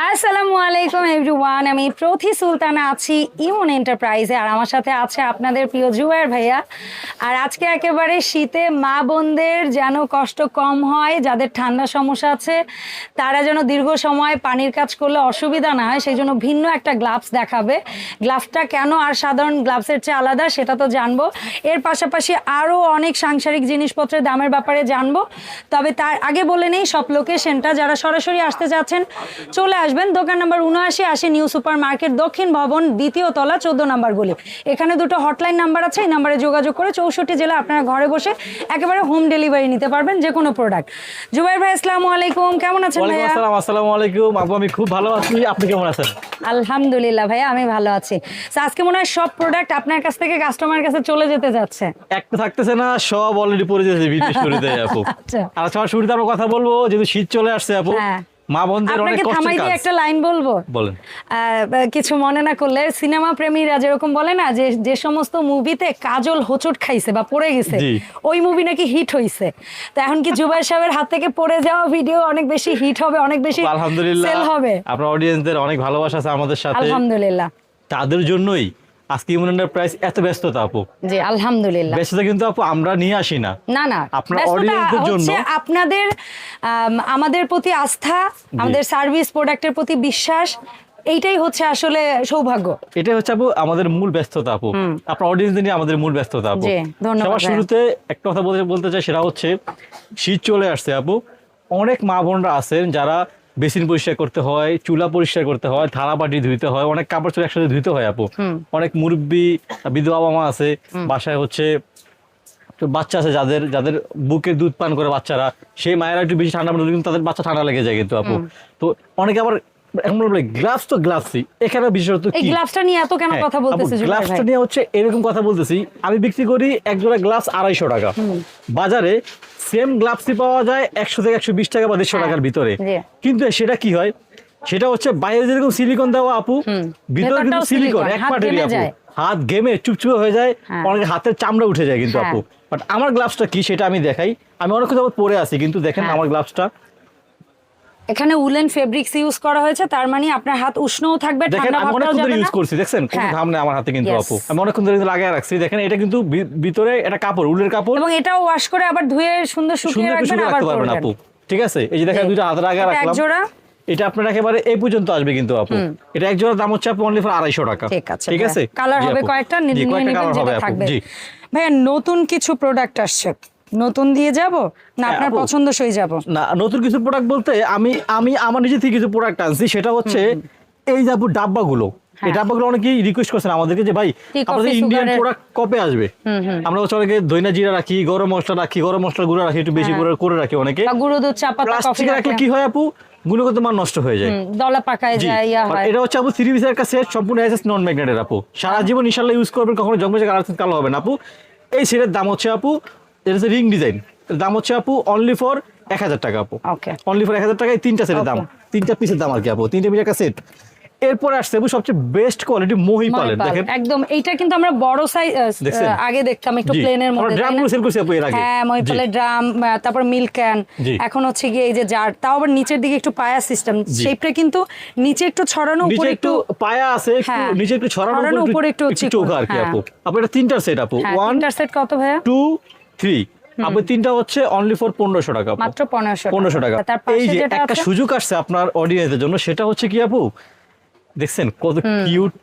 আসসালামু আলাইকুম এভরিওয়ান, আমি প্রথি সুলতানা আছি ইমন এন্টারপ্রাইজে, আর আমার সাথে আছে আপনাদের প্রিয় জুবায়ের ভাইয়া। আর আজকে একেবারে শীতে মা বোনদের যেন কষ্ট কম হয়, যাদের ঠান্ডা সমস্যা আছে তারা যেন দীর্ঘ সময় পানির কাজ করলে অসুবিধা না হয়, সেই জন্য ভিন্ন একটা গ্লাভস দেখাবে। গ্লাভসটা কেন আর সাধারণ গ্লাভসের চেয়ে আলাদা সেটা তো জানবো, এর পাশাপাশি আরও অনেক সাংসারিক জিনিসপত্রের দামের ব্যাপারে জানবো। তবে তার আগে বলে নেই সব লোকেশনটা, যারা সরাসরি আসতে যাচ্ছেন চলে আসবেন দোকান নাম্বার 7980 নিউ সুপার মার্কেট, দক্ষিণ ভবন, দ্বিতীয় তলা, 14 নাম্বার গলি। এখানে দুটো হটলাইন নাম্বার আছে, এই নাম্বারে যোগাযোগ করে 64 জেলা আপনারা ঘরে বসে একেবারে হোম ডেলিভারি নিতে পারবেন যে কোনো প্রোডাক্ট। জুবাইর ভাই আসসালামু আলাইকুম, কেমন আছেন ভাইয়া? ওয়ালাইকুম আসসালাম। আসসালামু আলাইকুম আপু, আমি খুব ভালো আছি, আপনি কেমন আছেন? আলহামদুলিল্লাহ ভাইয়া, আমি ভালো আছি। আজকে মনে হয় সব প্রোডাক্ট আপনার কাছ থেকে কাস্টমারের কাছে চলে যেতে যাচ্ছে, একটা থাকতেছে না, সব অলরেডি পড়ে যাচ্ছে ভিডিও শুরুতে আপু। আচ্ছা, আর সবার শুরুতে আমরা কথা বলবো, যেহেতু শীত চলে আসছে আপু, হ্যাঁ, মা বোনদের অনেক আপনাকে কষ্টের থামাই দিয়ে কাজ। একটা লাইন বলবো, বলেন। কিছু মনে না করলে, সিনেমা প্রেমীরা যেরকম বলে না যে যে সমস্ত মুভিতে কাজল হোঁচট খাইছে বা পড়ে গেছে ওই মুভি নাকি হিট হইছে, তো এখন কি জুবাইর সাহেবের হাত থেকে পড়ে যাওয়া ভিডিও অনেক বেশি হিট হবে, অনেক বেশি আলহামদুলিল্লাহ সেল হবে। আপনার অডিয়েন্সদের অনেক ভালোবাসা আছে আমাদের সাথে, আলহামদুলিল্লাহ, তাদের জন্যই আজকে ইমন এন্টারপ্রাইজ এত ব্যস্ততা আপু। জি আলহামদুলিল্লাহ। ব্যস্ততা কিন্তু আপু আমরা নিয়ে আসি না, না না, আপনার অডিয়েন্সদের জন্য আপনাদের আমাদের প্রতি আস্থা, আমাদের সার্ভিস প্রোডাক্টের প্রতি বিশ্বাস, এইটাই হচ্ছে আসলে সৌভাগ্য। এটাই হচ্ছে আপু আমাদের মূল ব্যস্ততা আপু, আপনার অডিয়েন্স নিয়ে আমাদের মূল ব্যস্ততা আপু। সবার শুরুতে একটা কথা বলতে চাই, সেটা হচ্ছে শীত চলে আসছে আপু, অনেক মা বোনরা আছেন যারা বেসিন পরিষ্কার করতে হয়, চুলা পরিষ্কার করতে হয়, থালা বাটি ধুইতে হয়, অনেক কাপড় চোপড় একসাথে ধুইতে হয় আপু। অনেক মুরব্বী বিধবা বাবা মা আছে বাসায়, হচ্ছে বাচ্চা আছে যাদের যাদের বুকের দুধ পান করে বাচ্চারা, সেই মায়েরা একটু বেশি ঠান্ডা কিন্তু তাদের বাচ্চা ঠান্ডা লেগে যায় কিন্তু আপু। তো অনেকে আবার এখন বলে গ্লাভস তো গ্লাভসই, এখানে বিশেষত এই গ্লাভসটা নিয়ে এত কেন কথা বলতেছে? গ্লাভসটা নিয়ে হচ্ছে এরকম কথা বলতেছি, আমি বিক্রি করি এক জোড়া গ্লাভস 250 টাকা, বাজারে সেম গ্লাভসই পাওয়া যায় 100 থেকে 120 টাকা বা 150 টাকার ভিতরে। কিন্তু সেটা কি হয়, সেটা হচ্ছে বাইরে যেরকম সিলিকন দেওয়া আপু, ভিতরে কিন্তু সিলিকন এক পাটেরই আপু, হাত ঘেমে চুপচুপে হয়ে যায়, অনেক হাতের চামড়া উঠে যায় কিন্তু আপু। বাট আমার গ্লাভসটা কি সেটা আমি দেখাই, আমি অনেক যাবত পরে আছি কিন্তু দেখেন আমার গ্লাভসটা, এখানে উলেন ফেব্রিক্স ইউজ করা হয়েছে, তার মানে আপনার হাত উষ্ণও থাকবে, দেখেন আমি অনেকক্ষণ ধরে ইউজ করছি, দেখছেন কোনো ঘাম নেই আমার হাতে কিন্তু আপু, আমি অনেকক্ষণ ধরে লাগায় রাখছি। দেখেন এটা কিন্তু ভিতরে এটা কাপড়, উলের কাপড়, এবং এটাও ওয়াশ করে আবার ধুয়ে সুন্দর শুকিয়ে রাখবেন, আবার পরবেন আপু। ঠিক আছে, এই যে দেখেন দুইটা হাতে লাগায় রাখলাম, এক জোড়া, এটা আপনার একেবারে এই পর্যন্ত আসবে কিন্তু আপু। এটা এক জোড়ার দাম হচ্ছে আপু অনলি ফর 250 টাকা। ঠিক আছে, কালার হবে কয়েকটা, নিয়ে নেবেন যেটা থাকবে। ভাইয়া নতুন কিছু প্রোডাক্ট আসছে, নতুন দিয়ে যাব না আপনার পছন্দসই যাব? না, নতুন কিছু প্রোডাক্ট বলতে আমি আমি আমার নিজে থেকে কিছু প্রোডাক্ট আনছি, সেটা হচ্ছে এই যে আপু ডাব্বাগুলো, এই ডাব্বাগুলো অনেকেই রিকোয়েস্ট করছেন আমাদেরকে যে ভাই আপনাদের ইন্ডিয়ান প্রোডাক্ট কবে আসবে। আমরা হচ্ছে অনেকে দইনা জিরা রাখি, গরম মশলা রাখি, গরম মশলা গুঁড়া রাখি, একটু বেশি করে রাখি অনেকে, গুঁড়ো দুধ চা পাতা কফি রাখলে কি হয় আপু, গুণগত মান নষ্ট হয়ে যায়, দলা পাকায় যায়, এটা হচ্ছে আপু 3 পিসের একটা সেট, সম্পূর্ণ এসএস নন ম্যাগনেটের আপু, সারা জীবন ইনশাআল্লাহ ইউজ করবেন, কখনো জংমে কালার কালো হবে না আপু। এই সেটের দাম হচ্ছে আপু, এটা হচ্ছে রিং ডিজাইন, দাম হচ্ছে আপু অনলি ফর 1000 টাকা আপু, অনলি ফর 1000 টাকায় 3টা সেটের দাম, 3টা পিসের দাম আর কি আপু, 3টা পিসের একটা সেট। এরপর আসছে আপু সবচেয়ে বেস্ট কোয়ালিটি মহিপালের, দেখেন একদম এইটা কিন্তু আমরা বড় সাইজ আগে দেখতাম একটু প্লেনের মধ্যে, ড্রামগুলো সেল করছি আপু এর আগে, হ্যাঁ মহিপালের ড্রাম, তারপর মিল্ক ক্যান, এখন হচ্ছে গিয়ে এই যে জার, তাও আবার নিচের দিকে একটু পায়া সিস্টেম, শেপটা কিন্তু নিচে একটু ছড়ানো, উপরে একটু পায়া আছে, একটু নিচে একটু ছড়ানো, উপরে একটু চৌকা আর কি আপু। আপু এটা 3টা সেট আপু, 1টা সেট কত ভাইয়া? 2 3 আপু, 3টা হচ্ছে অনলি ফর 1500 টাকা, মাত্র 1500 টাকা। এই যে একটা সুযোগ আসছে আপনার অডিয়েন্সের জন্য, সেটা হচ্ছে কি আপু, দেখছেন কত কিউট,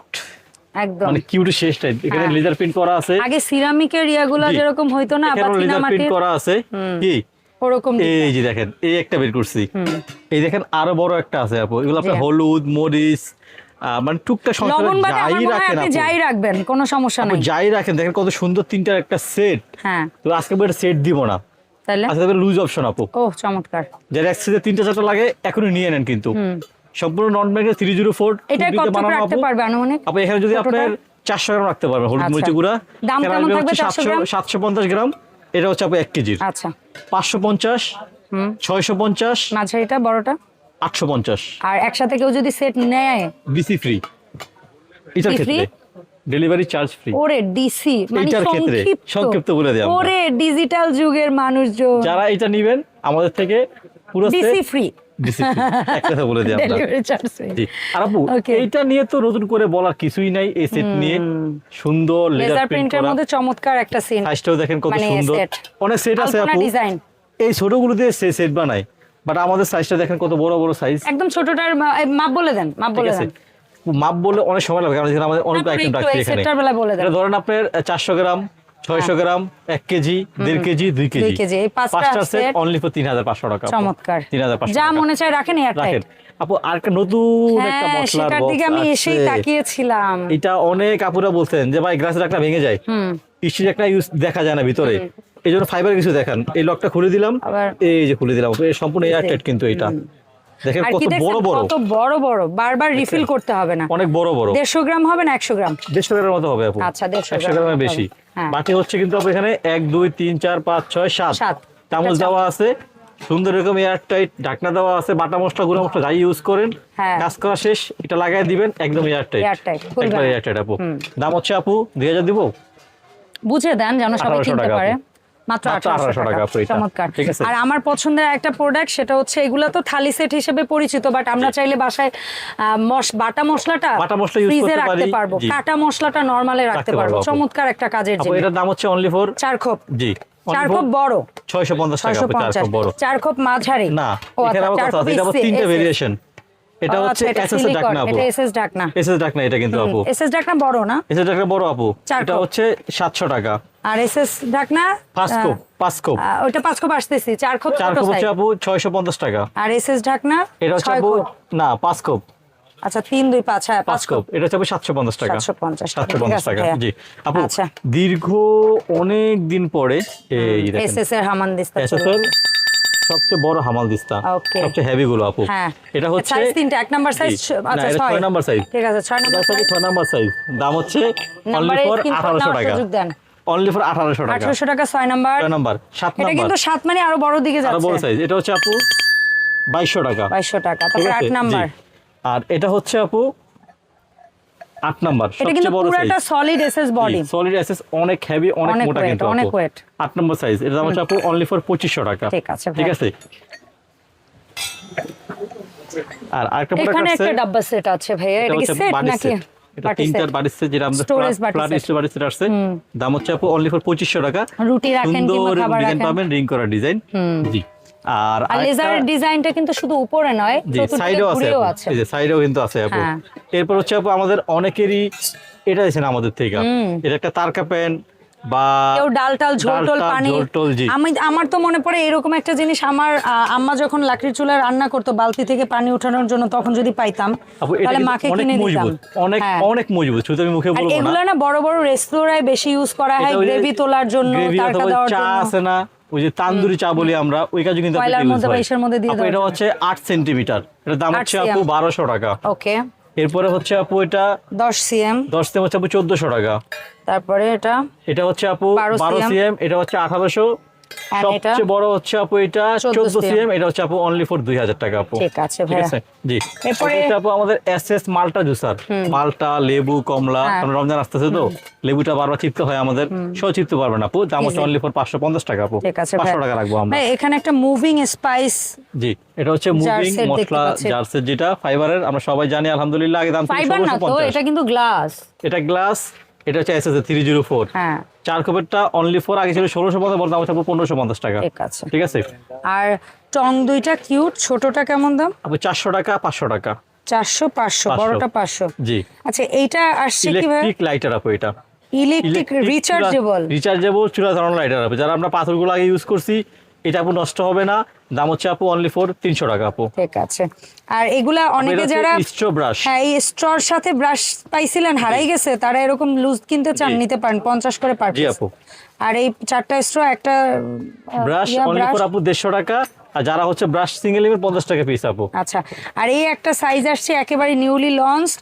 একদম মানে কিউট শেষটাই, এখানে লেজার প্রিন্ট করা আছে, আগে সিরামিকের ইয়াগুলা যেরকম হইতো না, আবার লেজার প্রিন্ট করা আছে কি ওরকম। এই যে দেখেন এই একটা বের করছি, এই দেখেন আরো বড় একটা আছে আপু, এগুলো আপনি হলুদ মরিচ মানে টুকটা যাই রাখবেন কোনো সমস্যা নেই, যাই রাখেন। দেখেন কত সুন্দর 3টার একটা সেট। তো আজকে সেট দিব না, তাহলে আজকে লুজ অপশন আপু। ও চমৎকার, যারা একসাথে 3টা 4টা লাগে এখনই নিয়ে নেন কিন্তু, সম্পূর্ণ নন ম্যাগনেট 304 এটা কত রাখতে পারবে আনুমানিক আপু? এখানে যদি আপনার 400 গ্রাম রাখতে পারবেন হলুদ মরিচ গুঁড়া, দাম কেমন থাকবে? 750 গ্রাম, এটা হচ্ছে আপু 1 কেজির। আচ্ছা 550, 650, মাঝারিটা বড়টা 850। আর একসাথে কেউ যদি সেট নেয় ডিসি ফ্রি, এটার ক্ষেত্রে ডেলিভারি চার্জ ফ্রি। ওরে ডিসি মানে সংক্ষিপ্ত বলে দেব, ওরে ডিজিটাল যুগের মানুষজন যারা এটা নেবেন আমাদের থেকে পুরো ডিসি ফ্রি, ডিসিপ্লিন এক কথা বলে দিই আমরা। ডেলিভারি চার্জ জি। আর আপু এইটা নিয়ে তো নতুন করে বলার কিছুই নাই, এই সেট নিয়ে সুন্দর লেজার প্রিন্টের মধ্যে চমৎকার একটা সিন, সাইজটাও দেখেন কত মানে সুন্দর, set। অনেক সেট আছে আপু ডিজাইন এই ছোটগুলো দিয়ে সেট বানায়, বাট আমাদের সাইজটা দেখেন কত বড় বড় সাইজ। একদম ছোটটার মাপ বলে দেন, মাপ বলে দেন। মাপ বলে অনেক সময় লাগে, কারণ এখানে আমাদের অনেক আইটেম রাখছি এখানে। সেটার বেলা বলে দেন। এটা ধরেন আপনার 400 গ্রাম, 600 গ্রাম, 1 কেজি, 1.5 কেজি, 2 কেজি, 2 কেজি, এই পাঁচটা সেট set অনলি ফর 3500 টাকা। চমৎকার, 3500 যা টাকা। মনে চায় রাখেন এয়ার রাখেন টাইট। আপু আরেকটা নতুন একটা হ্যাঁ, মশলার সেটার দিকে আমি এসেই বক্স তাকিয়েছিলাম। এটা অনেক আপুরা বলছেন যে ভাই গ্লাসের একটা ভেঙে যায়, স্টিল একটা ইউজ দেখা যায় না ভিতরে, এই জন্য ফাইবার কিছু দেখান। এই লকটা খুলে দিলাম, আবার এই যে খুলে দিলাম, এই সম্পূর্ণ এয়ার টাইট কিন্তু এটা দেখেন আর কত কি দেখছেন, বড় বড়, কত বড় বড়, বারবার রিফিল করতে হবে না। অনেক বড় বড়। 150 গ্রাম হবে না 100 গ্রাম? 150 গ্রামের মতো হবে আপু। আচ্ছা, 150 100 গ্রামের বেশি। হ্যাঁ। বাকি হচ্ছে কিন্তু আপু এখানে 1 2 3 4 5 6 7 7 চামচ দেওয়া আছে, সুন্দর এরকম এয়ার টাইট ঢাকনা দেওয়া আছে। বাটা মশলা গুঁড়া মশলা যাই ইউজ করেন, হ্যাঁ। কাজ করা শেষ, এটা লাগাই দিবেন, একদম এয়ার টাইট, Airtight, খুলবে একবার না। এয়ার টাইট আপু। দাম হচ্ছে আপু 2000 দিব, বুঝে দেন যেন সবাই 1800 কিনতে টাকা পারে। আপু। মাত্র মাত্র 1800 1800 টাকা টাকা আপু এটা। চমৎকার। ঠিক আছে। আর আমার পছন্দের একটা প্রোডাক্ট, সেটা হচ্ছে এগুলা তো থালি সেট হিসেবে পরিচিত, বাট আমরা চাইলে বাসায় বাটা মশলাটা বাটা মশলা use ফ্রিজে করতে রাখতে পারি। পারবো, জি। কাটা মশলাটা নরমালে রাখতে রাখতে পারবো। পারবো আপু। চমৎকার একটা কাজের আপু জিনিস। এটার দাম হচ্ছে অনলি ফর 4 খোপ, জি 4 খোপ বড় 650 টাকা আপু, 4 খোপ বড় 4 খোপ মাঝারি না। ও এখানে আচ্ছা, আবার 4 কথা আছে, খোপ এটা আবার তিনটা SS ভেরিয়েশন। এটা হচ্ছে আচ্ছা, এটা এসএস এর silicone, ঢাকনা আপু, এটা এসএস ঢাকনা। এসএস ঢাকনা এটা কিন্তু আপু, এসএস ঢাকনা বড় না? এসএস ঢাকনা বড় আপু, 4 এটা খোপ। হচ্ছে 700 টাকা। আর এসএস ঢাকনা 5 খোপ, 5 খোপ, ওটা 5 খোপ আসতেছি, 4 খোপ 4 ছোট খোপ হচ্ছে size। আপু 650 টাকা। আর এসএস ঢাকনা এটা হচ্ছে 6 আপু খোপ, না 5 খোপ, আচ্ছা 3 2 5, হ্যাঁ 5 খোপ, এটা হচ্ছে আপু 750 টাকা। 750 টাকা, ঠিক 750 আছে টাকা ভাইয়া। জি আপু। আচ্ছা। দীর্ঘ অনেক দিন পরে এই দেখেন এসএস এর হামানদিস্তা এসএস এর সবচেয়ে বড় হামাল দিস্তা, Okay. সবচেয়ে হেভি গুলো আপু। হ্যাঁ, এটা হচ্ছে সাইজ 3টা, 1 নাম্বার সাইজ, জি। না, আচ্ছা এটা 6 6 নাম্বার সাইজ, ঠিক আছে 6 নাম্বার এটা হচ্ছে 6 নাম্বার সাইজ। দাম হচ্ছে অনলি নাম্বারে ফর স্ক্রিনশট 1800 নাও, টাকা, সুযোগ দেন। অনলি ফর 1800 টাকা। 1800 টাকা 6 নাম্বার। 6 নাম্বার, 7 এটা নাম্বার কিন্তু 7 মানে আরো বড় দিকে আরো যাচ্ছে, বড় সাইজ। এটা হচ্ছে আপু 2200 টাকা, 2200 টাকা। ঠিক তারপর আছে 8 নাম্বার, জি। আর এটা হচ্ছে আপু 8 নাম্বার, এটা কিন্তু সবচেয়ে বড় পুরোটা size, solid SS body, solid SS, অনেক হেভি, অনেক অনেক মোটা weight, কিন্তু অনেক আপু। weight। 8 নাম্বার সাইজ, এটা দাম হচ্ছে আপু অনলি ফর 2500 টাকা, ঠিক আছে ভাই। ঠিক আছে। আর আরেকটা প্রোডাক্ট এখানে আছে, একটা ডাব্বা সেট আছে ভাইয়া, এটা কি হচ্ছে সেট বাটি নাকি? সেট। এটা বাটি তিনটার set। বাটি সেট, যেটা আমাদের Storage বাটি ফ্ল্যাট set। স্টোর বাটি সেট আসছে। দাম হচ্ছে আপু অনলি ফর 2500 টাকা। রুটি রাখেন কিংবা সুন্দর খাবার ডিজাইন রাখেন। পাবেন, রিং করা ডিজাইন জি। আর আর লেজারের ডিজাইনটা কিন্তু শুধু উপরে নয়, জি চতুর্দিকে সাইডেও আছে ঘুরেও আপু। আছে। এই যে সাইডেও কিন্তু আছে আপু। হ্যাঁ। এরপর হচ্ছে আপু আমাদের অনেকেরই এটা দিয়েছেন আমাদের থেকে, এটা একটা তারকা প্যান বা কেউ ডাল টাল ঝোল টোল পানি। ঝোল টোল জি। আমার তো মনে পড়ে এরকম একটা জিনিস, আমার আম্মা যখন লাকড়ির চুলায় রান্না করতো বালতি থেকে পানি ওঠানোর জন্য, তখন যদি পাইতাম আপু এটা তাহলে কিন্তু মাকে অনেক কিনে দিতাম। মজবুত, অনেক হ্যাঁ। অনেক মজবুত, শুধু আমি মুখে আর বলবো না। এগুলো না বড় বড় রেস্তোরাঁয় বেশি ইউজ করা হয়, এটা ওই যে গ্রেভি তোলার জন্য, গ্রেভি তড়কা অথবা দেওয়ার চা জন্য। আছে না, ওই যে তান্দুরি চা বলি আমরা, ওই কাজে কিন্তু কয়লার মধ্যে বা ইসের মধ্যে দিয়ে আপু দেওয়ার এটা জন্য। হচ্ছে 8 সেন্টিমিটার, এটার দাম 8 হচ্ছে আপু 1200 টাকা। ওকে। এরপরে হচ্ছে আপু এটা 10 সিএম, 10 সিএম হচ্ছে আপু 1400 টাকা। তারপরে এটা এটা হচ্ছে আপু 12 12 cm, সিএম, এটা হচ্ছে 1800। আর এটা সবচেয়ে বড় হচ্ছে আপু এটা 14 সিএম, এটা হচ্ছে আপু অনলি ফর 2000 টাকা আপু। ঠিক আছে ঠিক ভাইয়া। আছে জি। এরপরে এটা আপু আমাদের এসএস মাল্টা জুসার, মাল্টা, লেবু, কমলা, হ্যাঁ। আমরা রমজান আসতেছে তো, লেবুটা বারবার চিপতে হয় আমাদের, সব চিপতে পারবে না আপু। দাম হচ্ছে অনলি ফর 550 টাকা আপু। ঠিক আছে 500 টাকা রাখবো আমরা। ভাই এখানে একটা মুভিং স্পাইস জি, এটা হচ্ছে মুভিং set দেখতে মশলা পাচ্ছি। জারসের, যেটা ফাইবারের, আমরা সবাই জানি আলহামদুলিল্লাহ। আগে দাম ছিল ফাইবার না তো, 1650। এটা কিন্তু গ্লাস। এটা গ্লাস, এটা হচ্ছে এসএস 304। হ্যাঁ 4 খোপেরটা অনলি ফর আগে ছিল 1650, বড় দাম হচ্ছে 1550 টাকা। ঠিক আছে। ঠিক আছে আর টং দুইটা কিউট, ছোটটা কেমন দাম? আপু 400 টাকা, 500 টাকা। 400 500, বড়টা 500। জি। আচ্ছা এইটা আসছে কিভাবে? ইলেকট্রিক লাইটার আপু, এটা ইলেকট্রিক রিচার্জেবল। রিচার্জেবল চুলা ধরানো লাইটার আপু, যারা আমরা পাথরগুলো আগে ইউজ করছি, এটা আপু নষ্ট হবে না। দাম হচ্ছে আপু অনলি ফর 300 টাকা আপু। ঠিক আছে। আর এগুলা অনেকে যারা স্ট্র ব্রাশ, হ্যাঁ এই স্ট্রর সাথে ব্রাশ পাইছিলেন হারাই গেছে, তারা এরকম লুজ কিনতে চান, জি। নিতে পারেন 50 করে পার জি পিস। আপু। আর এই 4টা স্ট্র, একটা ব্রাশ অনলি ফর আপু 150 টাকা। আর যারা হচ্ছে ব্রাশ সিঙ্গেল নেবেন 50 টাকা পিস আপু। আচ্ছা। আর এই একটা সাইজ আসছে একেবারে নিউলি লঞ্চড,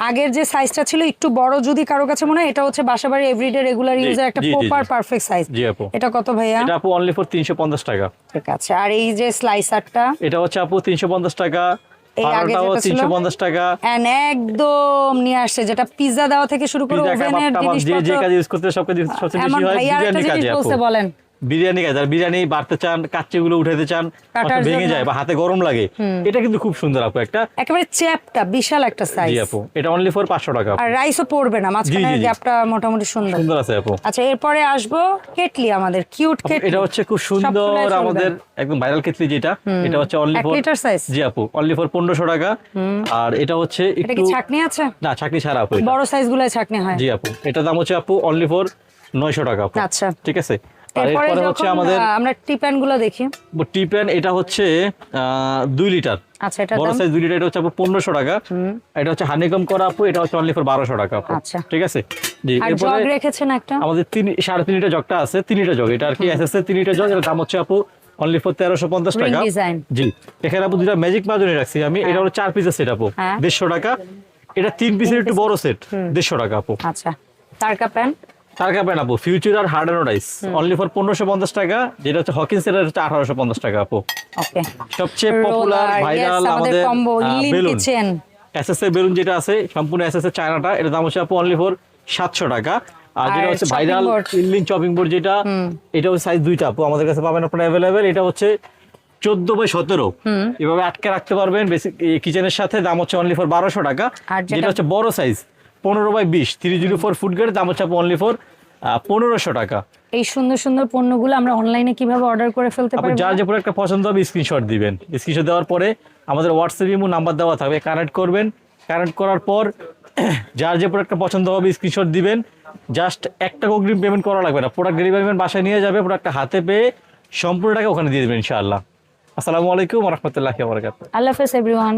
আগের যে সাইজটা ছিল একটু বড়, যদি কারো কাছে মনে হয় এটা হচ্ছে বাসাবাড়ি এভরিডে রেগুলার জি, ইউজের একটা জি, জি, প্রপার জি। Perfect size. জি আপু। এটা কত ভাইয়া? এটা আপু অনলি ফর 350 টাকা। ঠিক আছে। আর এই যে স্লাইসারটা, এটা হচ্ছে আপু 350 টাকা। এই আগে ফারাটাও যেটা ছিল 350 টাকা। এন্ড একদম নিয়ে আসছে, যেটা পিৎজা দেওয়া থেকে শুরু করে পিজ্জা, কাবাব, ওভেনের টাবাব, যে জিনিসপত্র। যে কাজ ইউজ করতে সব কাজ সবচেয়ে এমন বেশি হয় ভাইয়া আরেকটা বিরিয়ানি জিনিস কাজে আপু। বলছে, বলেন। বিরিয়ানি খায়, যারা বিরিয়ানি বাড়তে চান, কাচ্চিগুলো উঠাতে চান, কাটার ভেঙে জন্য। যায় বা হাতে গরম লাগে, এটা কিন্তু খুব সুন্দর আপু একটা। একেবারে চ্যাপটা বিশাল একটা জি সাইজ। আপু, এটা অনলি ফর 500 টাকা আপু। আর রাইসও পড়বে না, মাঝখানে জি, জি। গ্যাপটা মোটামুটি সুন্দর। সুন্দর আছে আপু। আচ্ছা এরপরে আসবো কেটলি, আমাদের কিউট আপু, কেটলি। এটা হচ্ছে খুব সুন্দর আমাদের একদম ভাইরাল কেটলি যেটা, এটা হচ্ছে অনলি 1 ফর, লিটার সাইজ। জি আপু, অনলি ফর 1500 টাকা। আর এটা হচ্ছে এটা একটু কি ছাকনি আছে? না, ছাকনি ছাড়া আপু এটা। বড় সাইজ গুলো ছাকনি হয়। জি আপু, এটা দাম হচ্ছে আপু অনলি ফর 900 টাকা আপু। আচ্ছা। ঠিক আছে। আর এরপরে এরপরে হচ্ছে যখন আমাদের আমরা টি প্যান গুলো দেখি। টি প্যান, এটা হচ্ছে 2 লিটার, আচ্ছা এটা বড় দাম? সাইজ 2 লিটার, এটা হচ্ছে আপু 1500 টাকা। এটা হচ্ছে হানিকম করা আপু, এটা হচ্ছে অনলি ফর 1200 টাকা আপু। আচ্ছা। ঠিক আছে। জি, আর এরপরে জগ রেখেছেন একটা? আমাদের 3.5 লিটার জগটা আছে, 3 লিটার জগ, এটা আর কি এসএস এর 3 লিটার জগ, এর দাম হচ্ছে আপু অনলি ফর 1350 রিং টাকা। ডিজাইন। জি, এখানে আপু দুটো ম্যাজিক মাজনি রাখছি আমি, এটা হলো 4 পিসের সেট আপু, হ্যাঁ। 150 টাকা। এটা 3 পিসের একটু বড় সেট, 150 টাকা আপু। আচ্ছা তারকা প্যান। টার্কা প্যান আপু ফিউচার আর হার্ড অ্যানোডাইস অনলি ফর 1550 টাকা, যেটা হচ্ছে হকিন্স এর হচ্ছে 1850 টাকা আপু। ওকে। সবচেয়ে পপুলার ভাইরাল আমাদের আমাদের কম্বো লিন বেলুন, কিচেন। এসএস এর বেলুন যেটা আছে সম্পূর্ণ এসএস এর চায়নাটা, এটা দাম হচ্ছে আপু অনলি ফর 700 টাকা। আর যেটা হচ্ছে chopping ভাইরাল board। ইনলিন চপিং বোর্ড যেটা, এটা হচ্ছে সাইজ 2টা আপু আমাদের কাছে পাবেন আপনারা अवेलेबल। এটা হচ্ছে 14x17, এভাবে আটকে রাখতে পারবেন বেসিক কিচেনের সাথে, দাম হচ্ছে অনলি ফর 1200 টাকা। আর যেটা হচ্ছে বড় সাইজ 15x20 304 ফুট গ্রেড, দাম হচ্ছে আপু অনলি ফর 1500 টাকা। এই সুন্দর সুন্দর পণ্যগুলো আমরা অনলাইনে কিভাবে অর্ডার করে ফেলতে আপনি পারি? যার যে প্রোডাক্টটা পছন্দ হবে স্ক্রিনশট দিবেন, স্ক্রিনশট দেওয়ার পরে আমাদের হোয়াটসঅ্যাপ ইমো নাম্বার দেওয়া থাকবে, কানেক্ট করবেন। কানেক্ট করার পর যার যে প্রোডাক্টটা পছন্দ হবে স্ক্রিনশট দিবেন, জাস্ট 1 টাকা অগ্রিম পেমেন্ট করা লাগবে না, প্রোডাক্ট ডেলিভারি ম্যান বাসায় নিয়ে যাবে, প্রোডাক্টটা হাতে পেয়ে সম্পূর্ণ টাকা ওখানে দিয়ে দেবেন ইনশাআল্লাহ। আসসালামু আলাইকুম ওয়া রাহমাতুল্লাহি ওয়া বারাকাতুহু। আল্লাহ হাফেজ এভরিওয়ান।